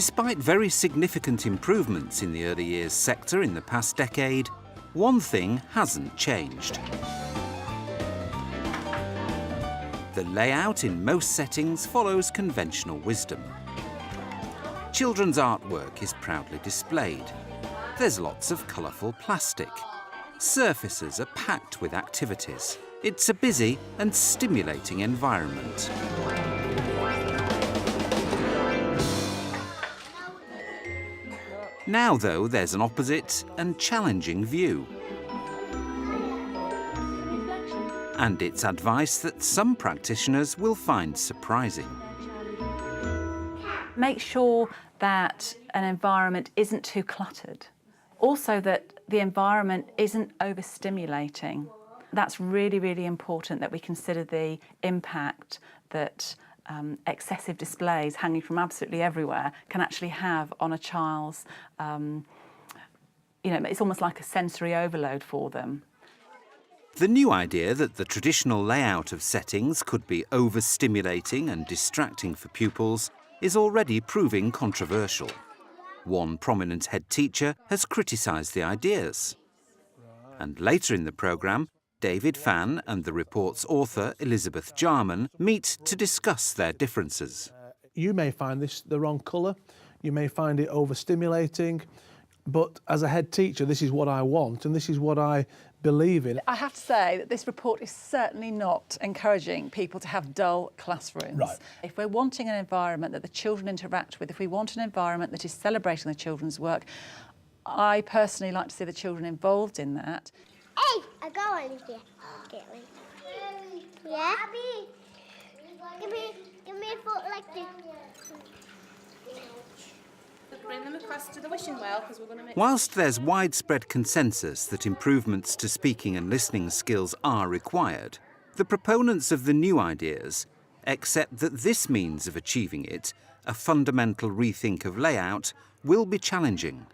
Despite very significant improvements in the early years sector in the past decade, one thing hasn't changed. The layout in most settings follows conventional wisdom. Children's artwork is proudly displayed. There's lots of colourful plastic. Surfaces are packed with activities. It's a busy and stimulating environment. Now, though, there's an opposite and challenging view. And it's advice that some practitioners will find surprising. Make sure that an environment isn't too cluttered. Also that the environment isn't overstimulating. That's really, really important that we consider the impact that excessive displays hanging from absolutely everywhere can actually have on a child's, it's almost like a sensory overload for them. The new idea that the traditional layout of settings could be overstimulating and distracting for pupils is already proving controversial. One prominent head teacher has criticised the ideas. And later in the programme, David Fan and the report's author, Elizabeth Jarman, meet to discuss their differences. You may find this the wrong colour, you may find it overstimulating, but as a head teacher, this is what I want and this is what I believe in. I have to say that this report is certainly not encouraging people to have dull classrooms. Right. If we're wanting an environment that the children interact with, if we want an environment that is celebrating the children's work, I personally like to see the children involved in that. Hey, I got one here. Get one. Yeah? Abby, give me a foot like this. Bring them across to the wishing well because we're going to make... Whilst there's widespread consensus that improvements to speaking and listening skills are required, the proponents of the new ideas accept that this means of achieving it, a fundamental rethink of layout, will be challenging.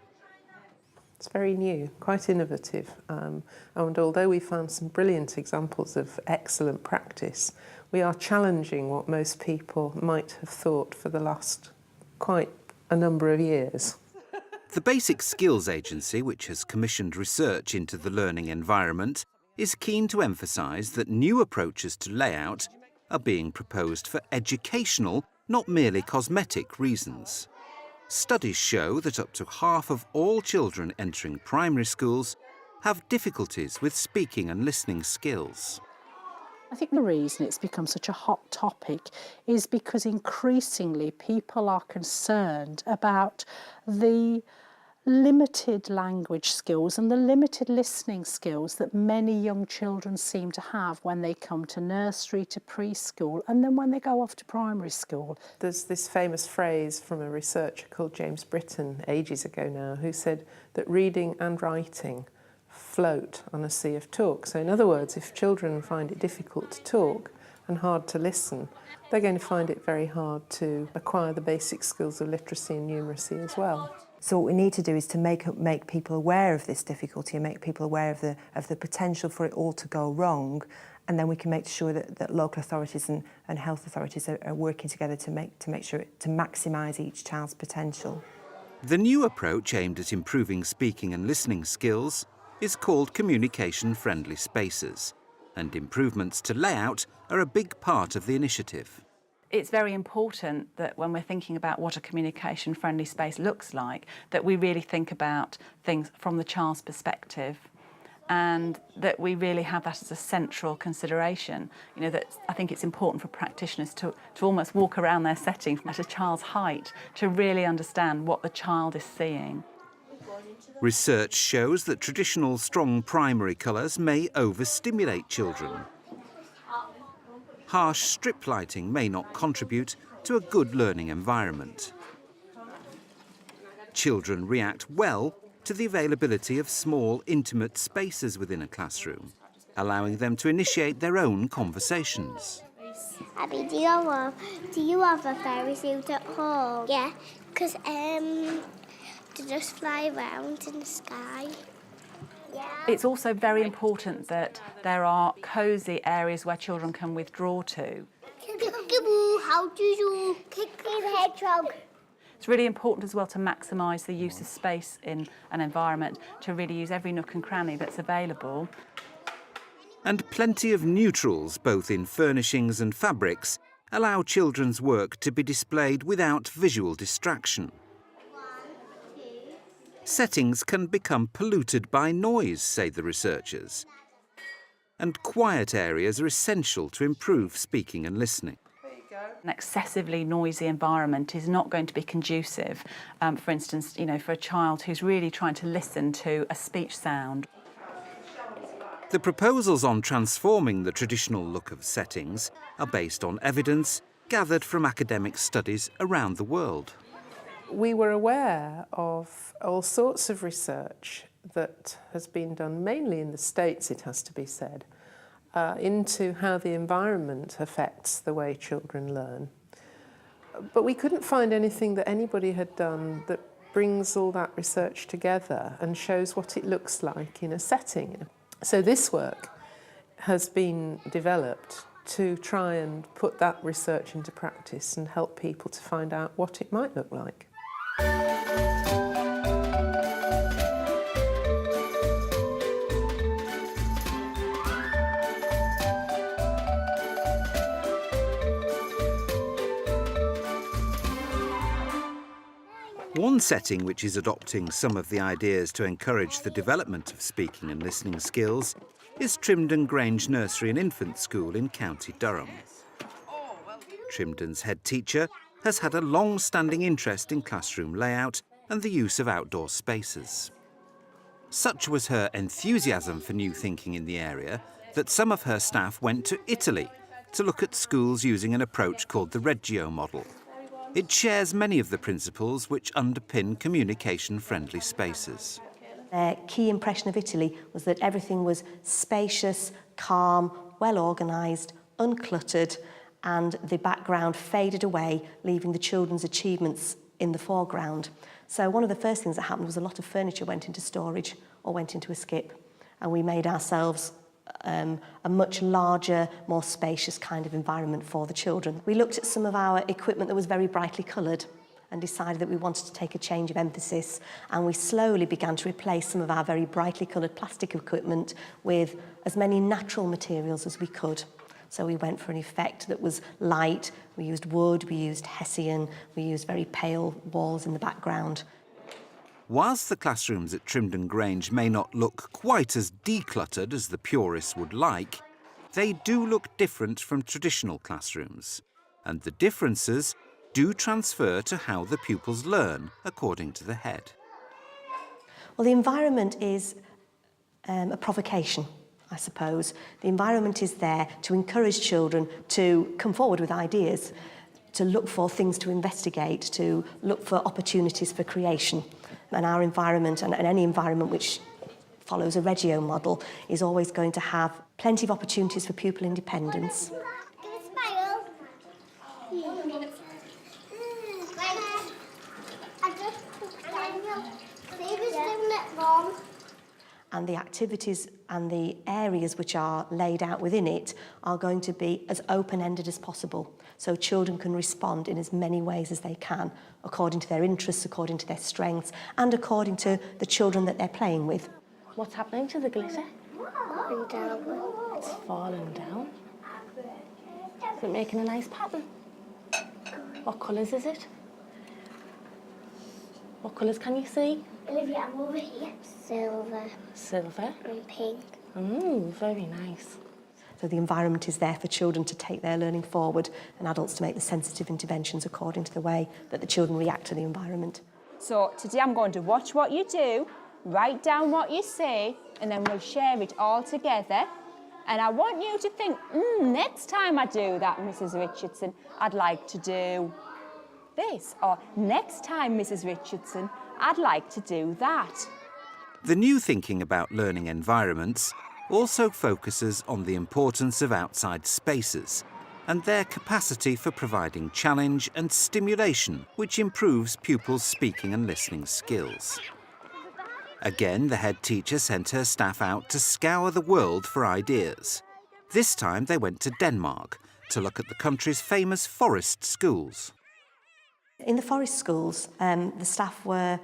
It's very new, quite innovative, and although we found some brilliant examples of excellent practice, we are challenging what most people might have thought for the last quite a number of years. The Basic Skills Agency, which has commissioned research into the learning environment, is keen to emphasise that new approaches to layout are being proposed for educational, not merely cosmetic reasons. Studies show that up to half of all children entering primary schools have difficulties with speaking and listening skills. I think the reason it's become such a hot topic is because increasingly people are concerned about the limited language skills and the limited listening skills that many young children seem to have when they come to nursery, to preschool, and then when they go off to primary school. There's this famous phrase from a researcher called James Britton ages ago now, who said that reading and writing float on a sea of talk. So in other words, if children find it difficult to talk and hard to listen, they're going to find it very hard to acquire the basic skills of literacy and numeracy as well. So what we need to do is to make people aware of this difficulty and make people aware of the potential for it all to go wrong, and then we can make sure that local authorities and health authorities are working together to make sure to maximise each child's potential. The new approach aimed at improving speaking and listening skills is called communication-friendly spaces, and improvements to layout are a big part of the initiative. It's very important that when we're thinking about what a communication-friendly space looks like, that we really think about things from the child's perspective, and that we really have that as a central consideration. You know, that I think it's important for practitioners to almost walk around their setting at a child's height to really understand what the child is seeing. Research shows that traditional strong primary colours may overstimulate children. Harsh strip lighting may not contribute to a good learning environment. Children react well to the availability of small, intimate spaces within a classroom, allowing them to initiate their own conversations. Abby, do you have a fairy suit at home? Yeah, because to just fly around in the sky. Yeah. It's also very important that there are cosy areas where children can withdraw to. How do you kick the hedgehog? It's really important as well to maximise the use of space in an environment, to really use every nook and cranny that's available. And plenty of neutrals, both in furnishings and fabrics, allow children's work to be displayed without visual distraction. Settings can become polluted by noise, say the researchers, and quiet areas are essential to improve speaking and listening. An excessively noisy environment is not going to be conducive, for instance, for a child who's really trying to listen to a speech sound. The proposals on transforming the traditional look of settings are based on evidence gathered from academic studies around the world. We were aware of all sorts of research that has been done, mainly in the States, it has to be said, into how the environment affects the way children learn. But we couldn't find anything that anybody had done that brings all that research together and shows what it looks like in a setting. So this work has been developed to try and put that research into practice and help people to find out what it might look like. One setting which is adopting some of the ideas to encourage the development of speaking and listening skills is Trimdon Grange Nursery and Infant School in County Durham. Trimdon's head teacher has had a long-standing interest in classroom layout and the use of outdoor spaces. Such was her enthusiasm for new thinking in the area that some of her staff went to Italy to look at schools using an approach called the Reggio model. It shares many of the principles which underpin communication-friendly spaces. Their key impression of Italy was that everything was spacious, calm, well organised, uncluttered, and the background faded away, leaving the children's achievements in the foreground. So one of the first things that happened was a lot of furniture went into storage or went into a skip, and we made ourselves a much larger, more spacious kind of environment for the children. We looked at some of our equipment that was very brightly coloured and decided that we wanted to take a change of emphasis, and we slowly began to replace some of our very brightly coloured plastic equipment with as many natural materials as we could. So we went for an effect that was light, we used wood, we used hessian, we used very pale walls in the background. Whilst the classrooms at Trimdon Grange may not look quite as decluttered as the purists would like, they do look different from traditional classrooms, and the differences do transfer to how the pupils learn, according to the head. Well, the environment is a provocation, I suppose. The environment is there to encourage children to come forward with ideas, to look for things to investigate, to look for opportunities for creation. And our environment, and any environment which follows a Reggio model, is always going to have plenty of opportunities for pupil independence. Give a smile. I just David's doing it wrong. And the activities and the areas which are laid out within it are going to be as open-ended as possible, so children can respond in as many ways as they can, according to their interests, according to their strengths, and according to the children that they're playing with. What's happening to the glitter? Falling down. It's falling down. Is it making a nice pattern? What colours is it? What colours can you see? Olivia, I'm over here. Silver. Silver. And pink. Very nice. So the environment is there for children to take their learning forward and adults to make the sensitive interventions according to the way that the children react to the environment. So today I'm going to watch what you do, write down what you say, and then we'll share it all together. And I want you to think, next time I do that, Mrs. Richardson, I'd like to do this. Or next time, Mrs. Richardson, I'd like to do that. The new thinking about learning environments also focuses on the importance of outside spaces and their capacity for providing challenge and stimulation, which improves pupils' speaking and listening skills. Again, the head teacher sent her staff out to scour the world for ideas. This time they went to Denmark to look at the country's famous forest schools. In the forest schools, the staff were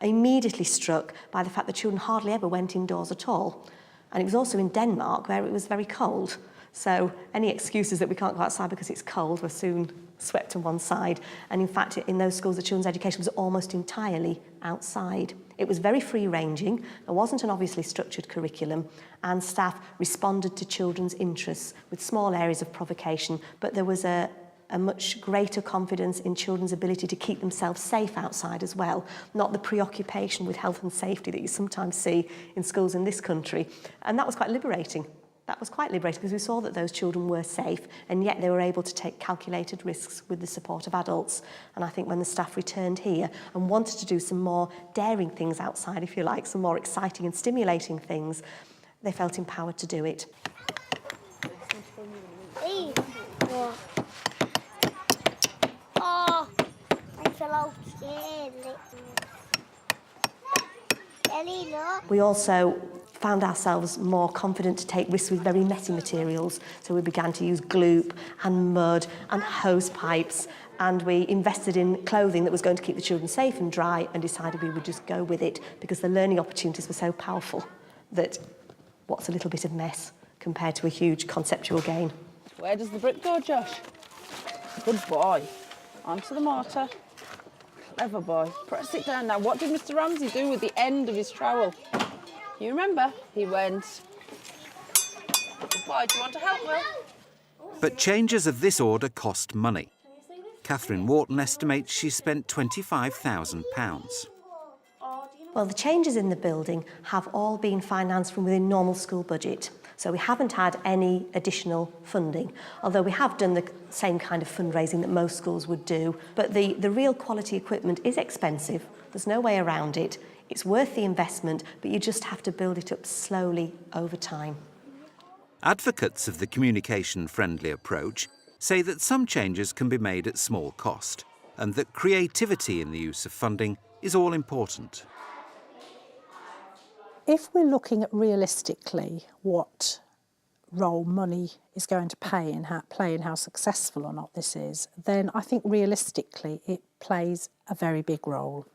immediately struck by the fact that children hardly ever went indoors at all. And it was also in Denmark, where it was very cold. So any excuses that we can't go outside because it's cold were soon swept to one side. And in fact, in those schools, the children's education was almost entirely outside. It was very free-ranging, there wasn't an obviously structured curriculum, and staff responded to children's interests with small areas of provocation, but there was a much greater confidence in children's ability to keep themselves safe outside as well, not the preoccupation with health and safety that you sometimes see in schools in this country. And that was quite liberating. That was quite liberating because we saw that those children were safe, and yet they were able to take calculated risks with the support of adults. And I think when the staff returned here and wanted to do some more daring things outside, if you like, some more exciting and stimulating things, they felt empowered to do it. Oh, I fell out here. Ellie, look. We also found ourselves more confident to take risks with very messy materials. So we began to use gloop and mud and hose pipes, and we invested in clothing that was going to keep the children safe and dry, and decided we would just go with it because the learning opportunities were so powerful that what's a little bit of mess compared to a huge conceptual gain. Where does the brick go, Josh? Good boy. Onto the mortar. Clever boy. Press it down. Now, what did Mr. Ramsey do with the end of his trowel? You remember? He went... Good boy, do you want to help, Will? But changes of this order cost money. Catherine Wharton estimates she spent £25,000. Well, the changes in the building have all been financed from within normal school budget. So we haven't had any additional funding, although we have done the same kind of fundraising that most schools would do. But the real quality equipment is expensive. There's no way around it. It's worth the investment, but you just have to build it up slowly over time. Advocates of the communication-friendly approach say that some changes can be made at small cost, and that creativity in the use of funding is all important. If we're looking at realistically what role money is going to play in how successful or not this is, then I think realistically it plays a very big role.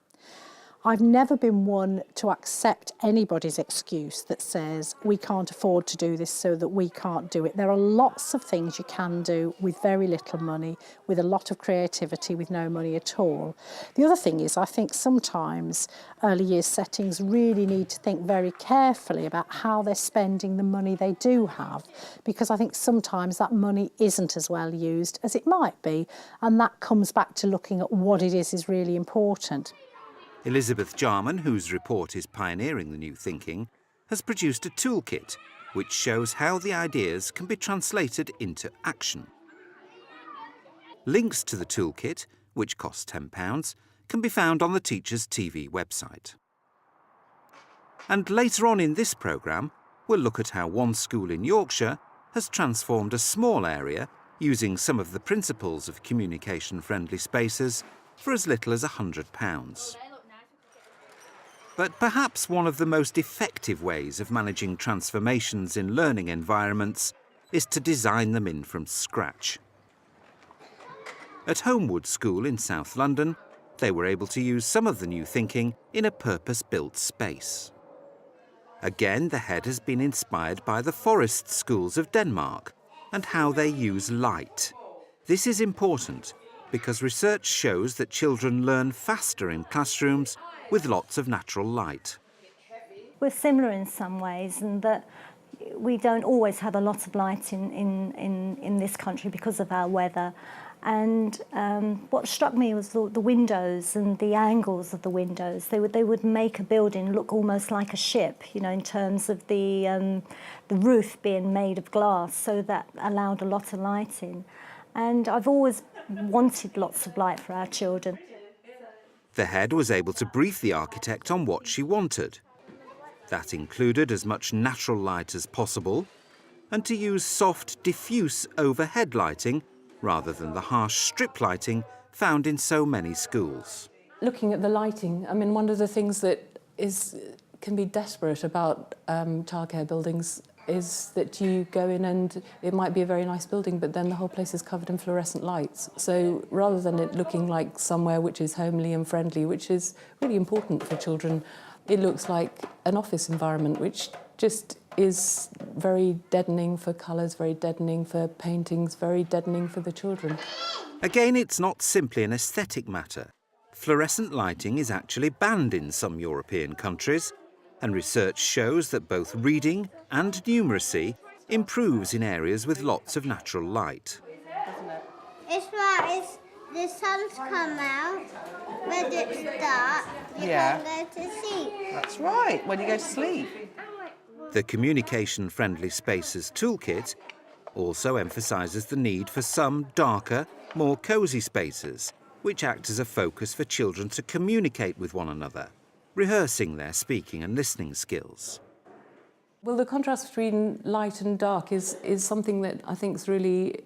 I've never been one to accept anybody's excuse that says we can't afford to do this so that we can't do it. There are lots of things you can do with very little money, with a lot of creativity, with no money at all. The other thing is I think sometimes early years settings really need to think very carefully about how they're spending the money they do have, because I think sometimes that money isn't as well used as it might be, and that comes back to looking at what it is really important. Elizabeth Jarman, whose report is pioneering the new thinking, has produced a toolkit which shows how the ideas can be translated into action. Links to the toolkit, which costs £10, can be found on the Teachers TV website. And later on in this programme, we'll look at how one school in Yorkshire has transformed a small area using some of the principles of communication-friendly spaces for as little as £100. But perhaps one of the most effective ways of managing transformations in learning environments is to design them in from scratch. At Homewood School in South London, they were able to use some of the new thinking in a purpose-built space. Again, the head has been inspired by the forest schools of Denmark and how they use light. This is important because research shows that children learn faster in classrooms with lots of natural light. We're similar in some ways, in that we don't always have a lot of light in this country because of our weather. And what struck me was the windows and the angles of the windows. They would make a building look almost like a ship, you know, in terms of the roof being made of glass, so that allowed a lot of light in. And I've always wanted lots of light for our children. The head was able to brief the architect on what she wanted. That included as much natural light as possible, and to use soft, diffuse overhead lighting rather than the harsh strip lighting found in so many schools. Looking at the lighting, I mean, one of the things that can be desperate about childcare buildings is that you go in and it might be a very nice building, but then the whole place is covered in fluorescent lights. So rather than it looking like somewhere which is homely and friendly, which is really important for children, it looks like an office environment, which just is very deadening for colours, very deadening for paintings, very deadening for the children. Again, it's not simply an aesthetic matter. Fluorescent lighting is actually banned in some European countries, and research shows that both reading and numeracy improves in areas with lots of natural light. It's right, it's the sun's come out, when it's dark, you can go to sleep. That's right, when you go to sleep. The Communication-Friendly Spaces Toolkit also emphasises the need for some darker, more cosy spaces, which act as a focus for children to communicate with one another, rehearsing their speaking and listening skills. Well, the contrast between light and dark is something that I think is really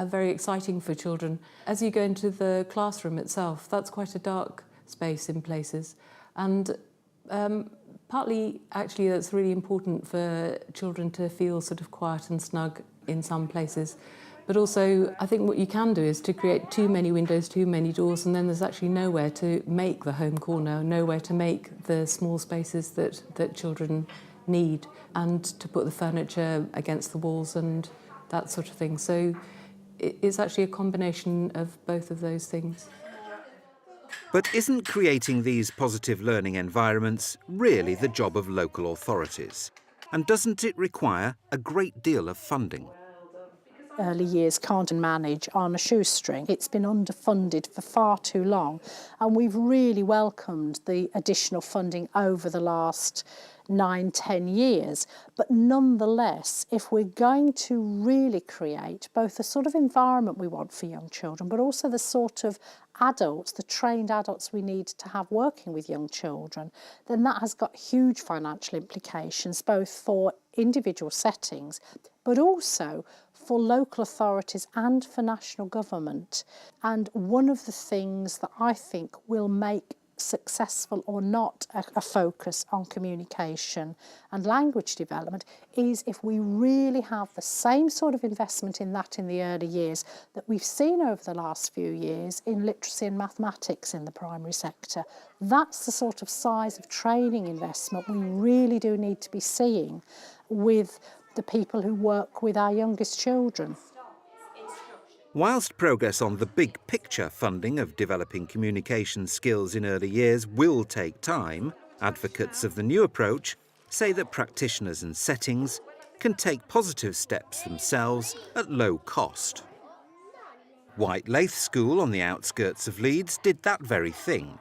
very exciting for children. As you go into the classroom itself, that's quite a dark space in places. And partly, actually, that's really important for children to feel sort of quiet and snug in some places. But also, I think what you can do is to create too many windows, too many doors, and then there's actually nowhere to make the home corner, nowhere to make the small spaces that children need, and to put the furniture against the walls and that sort of thing. So it's actually a combination of both of those things. But isn't creating these positive learning environments really the job of local authorities? And doesn't it require a great deal of funding? Early years can't manage on a shoestring. It's been underfunded for far too long, and we've really welcomed the additional funding over the last 9-10 years. But nonetheless, if we're going to really create both the sort of environment we want for young children, but also the sort of adults, the trained adults we need to have working with young children, then that has got huge financial implications, both for individual settings, but also for local authorities and for national government. And one of the things that I think will make successful or not a focus on communication and language development is if we really have the same sort of investment in that in the early years that we've seen over the last few years in literacy and mathematics in the primary sector. That's the sort of size of training investment we really do need to be seeing with the people who work with our youngest children. Whilst progress on the big picture funding of developing communication skills in early years will take time, advocates of the new approach say that practitioners and settings can take positive steps themselves at low cost. White Lath School on the outskirts of Leeds did that very thing,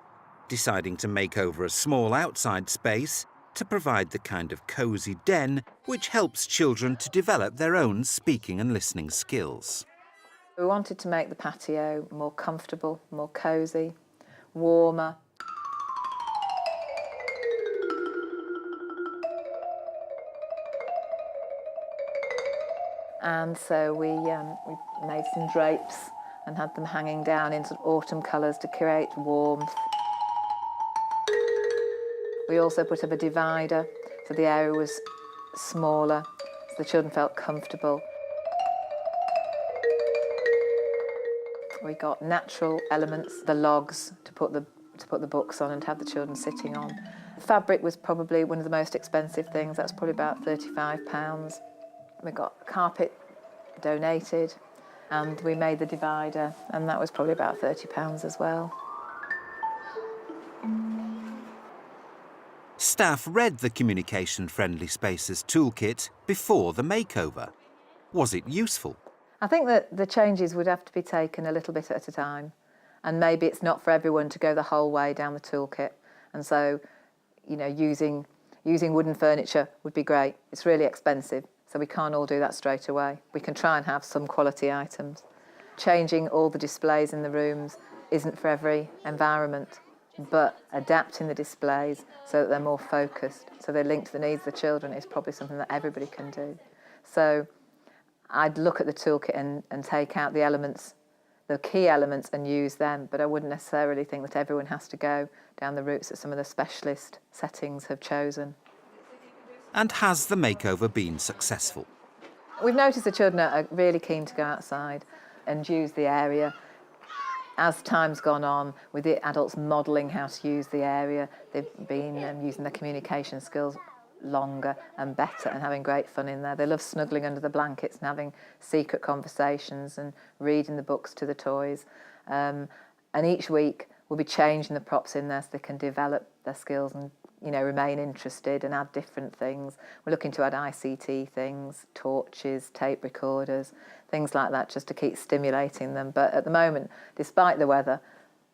deciding to make over a small outside space to provide the kind of cosy den which helps children to develop their own speaking and listening skills. We wanted to make the patio more comfortable, more cosy, warmer. And so we made some drapes and had them hanging down in sort of autumn colours to create warmth. We also put up a divider so the area was smaller, so the children felt comfortable. We got natural elements, the logs to put the books on and have the children sitting on. The fabric was probably one of the most expensive things. That's probably about £35. We got carpet donated, and we made the divider, and that was probably about £30 as well. Staff read the Communication-Friendly Spaces Toolkit before the makeover. Was it useful? I think that the changes would have to be taken a little bit at a time, and maybe it's not for everyone to go the whole way down the toolkit. And so, you know, using wooden furniture would be great. It's really expensive, so we can't all do that straight away. We can try and have some quality items. Changing all the displays in the rooms isn't for every environment, but adapting the displays so that they're more focused, so they link to the needs of the children, is probably something that everybody can do. So I'd look at the toolkit and take out the elements, the key elements, and use them, but I wouldn't necessarily think that everyone has to go down the routes that some of the specialist settings have chosen. And has the makeover been successful? We've noticed the children are really keen to go outside and use the area. As time's gone on, with the adults modelling how to use the area, they've been using their communication skills longer and better and having great fun in there. They love snuggling under the blankets and having secret conversations and reading the books to the toys. And each week we'll be changing the props in there so they can develop their skills and remain interested and add different things. We're looking to add ICT things, torches, tape recorders, things like that, just to keep stimulating them. But at the moment, despite the weather,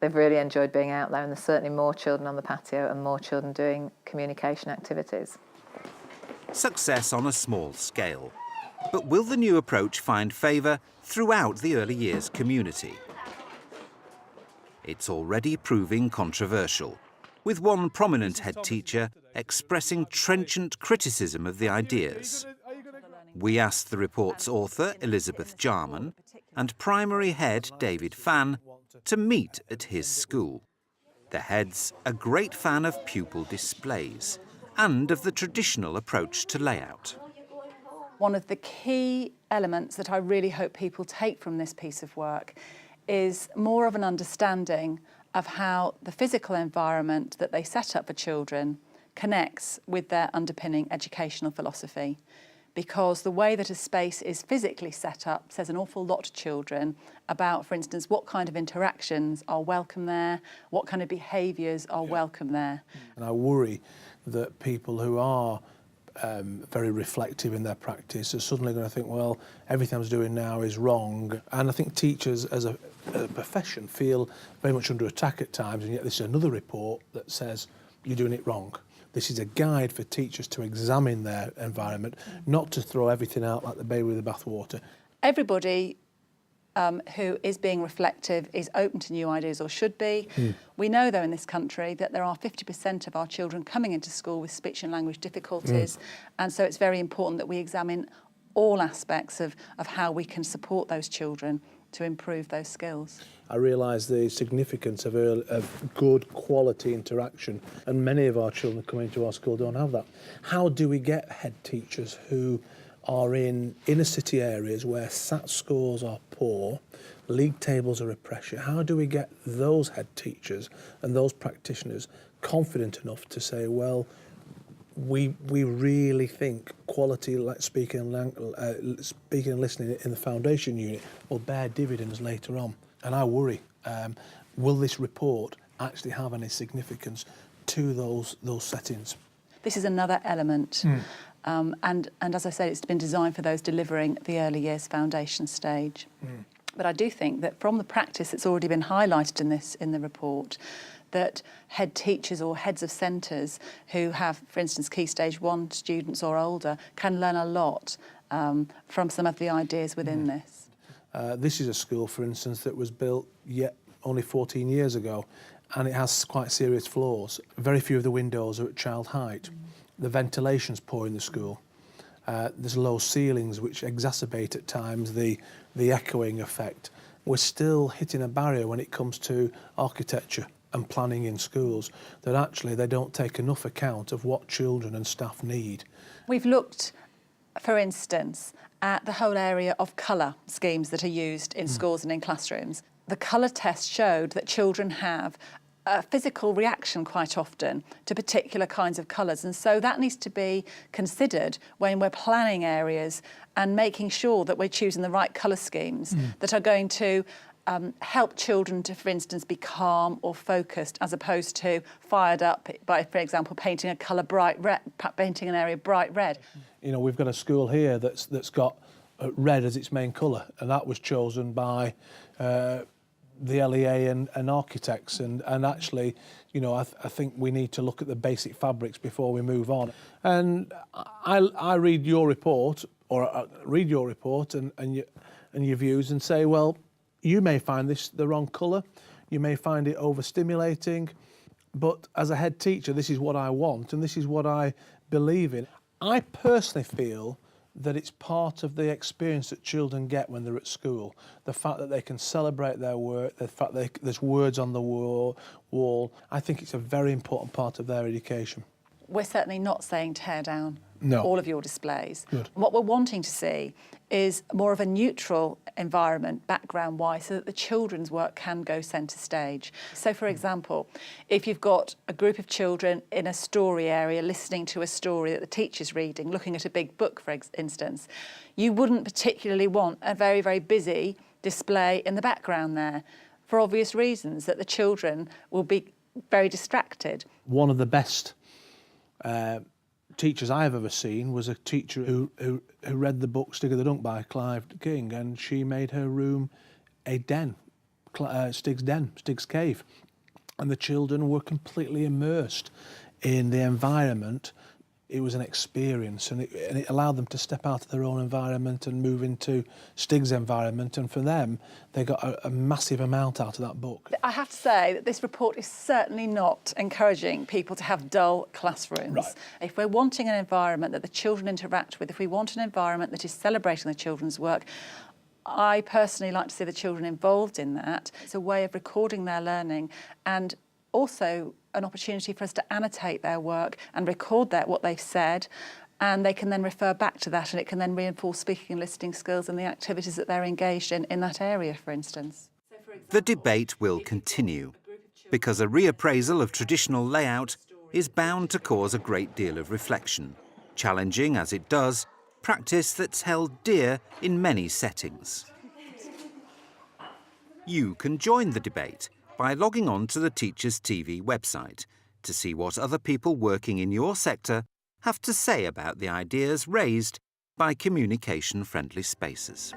they've really enjoyed being out there, and there's certainly more children on the patio and more children doing communication activities. Success on a small scale. But will the new approach find favour throughout the early years community? It's already proving controversial, with one prominent head teacher expressing trenchant criticism of the ideas. We asked the report's author, Elizabeth Jarman, and primary head, David Fan, to meet at his school. The head's a great fan of pupil displays and of the traditional approach to layout. One of the key elements that I really hope people take from this piece of work is more of an understanding of how the physical environment that they set up for children connects with their underpinning educational philosophy. Because the way that a space is physically set up says an awful lot to children about, for instance, what kind of interactions are welcome there, what kind of behaviours are welcome there. And I worry that people who are very reflective in their practice are suddenly going to think, well, everything I'm doing now is wrong. And I think teachers as a profession feel very much under attack at times, and yet this is another report that says you're doing it wrong. This is a guide for teachers to examine their environment, not to throw everything out like the baby with the bathwater. Everybody who is being reflective is open to new ideas, or should be. We know, though, in this country that there are 50% of our children coming into school with speech and language difficulties, and so it's very important that we examine all aspects of how we can support those children to improve those skills. I realise the significance of good quality interaction, and many of our children coming to our school don't have that. How do we get head teachers who are in inner city areas where SAT scores are poor, league tables are a pressure? How do we get those head teachers and those practitioners confident enough to say, well, we really think quality, like speaking and listening in the foundation unit, will bear dividends later on? And I worry, will this report actually have any significance to those settings? This is another element. And as I said, it's been designed for those delivering the early years foundation stage. But I do think that from the practice that's already been highlighted in the report, that head teachers or heads of centres who have, for instance, Key Stage 1 students or older can learn a lot from some of the ideas within this. This is a school, for instance, that was built yet only 14 years ago, and it has quite serious flaws. Very few of the windows are at child height. The ventilation's poor in the school. There's low ceilings which exacerbate at times the echoing effect. We're still hitting a barrier when it comes to architecture and planning in schools, that actually they don't take enough account of what children and staff need. We've looked, for instance, at the whole area of colour schemes that are used in schools and in classrooms. The colour test showed that children have a physical reaction quite often to particular kinds of colours, and so that needs to be considered when we're planning areas and making sure that we're choosing the right colour schemes that are going to help children to, for instance, be calm or focused, as opposed to fired up by, for example, painting a colour bright red, painting an area bright red. You know, we've got a school here that's got red as its main colour, and that was chosen by the LEA and architects, and actually, you know, I think we need to look at the basic fabrics before we move on. And I read your report, or read your report and your views, and say, well, you may find this the wrong colour, you may find it overstimulating, but as a head teacher, this is what I want and this is what I believe in. I personally feel that it's part of the experience that children get when they're at school. The fact that they can celebrate their work, the fact that there's words on the wall. I think it's a very important part of their education. We're certainly not saying tear down No. all of your displays. Good. What we're wanting to see is more of a neutral environment background-wise so that the children's work can go centre stage. So, for example, if you've got a group of children in a story area listening to a story that the teacher's reading, looking at a big book, for instance, you wouldn't particularly want a very, very busy display in the background there for obvious reasons, that the children will be very distracted. One of the best teachers I've ever seen was a teacher who read the book Stig of the Dunk by Clive King, and she made her room a den, Stig's cave, and the children were completely immersed in the environment. It was an experience, and it allowed them to step out of their own environment and move into Stig's environment, and for them they got a massive amount out of that book. I have to say that this report is certainly not encouraging people to have dull classrooms. Right. If we're wanting an environment that the children interact with, if we want an environment that is celebrating the children's work, I personally like to see the children involved in that. It's a way of recording their learning and also an opportunity for us to annotate their work and record what they've said, and they can then refer back to that, and it can then reinforce speaking and listening skills and the activities that they're engaged in that area, for instance. The debate will continue, because a reappraisal of traditional layout is bound to cause a great deal of reflection, challenging, as it does, practice that's held dear in many settings. You can join the debate by logging on to the Teachers TV website to see what other people working in your sector have to say about the ideas raised by communication-friendly spaces.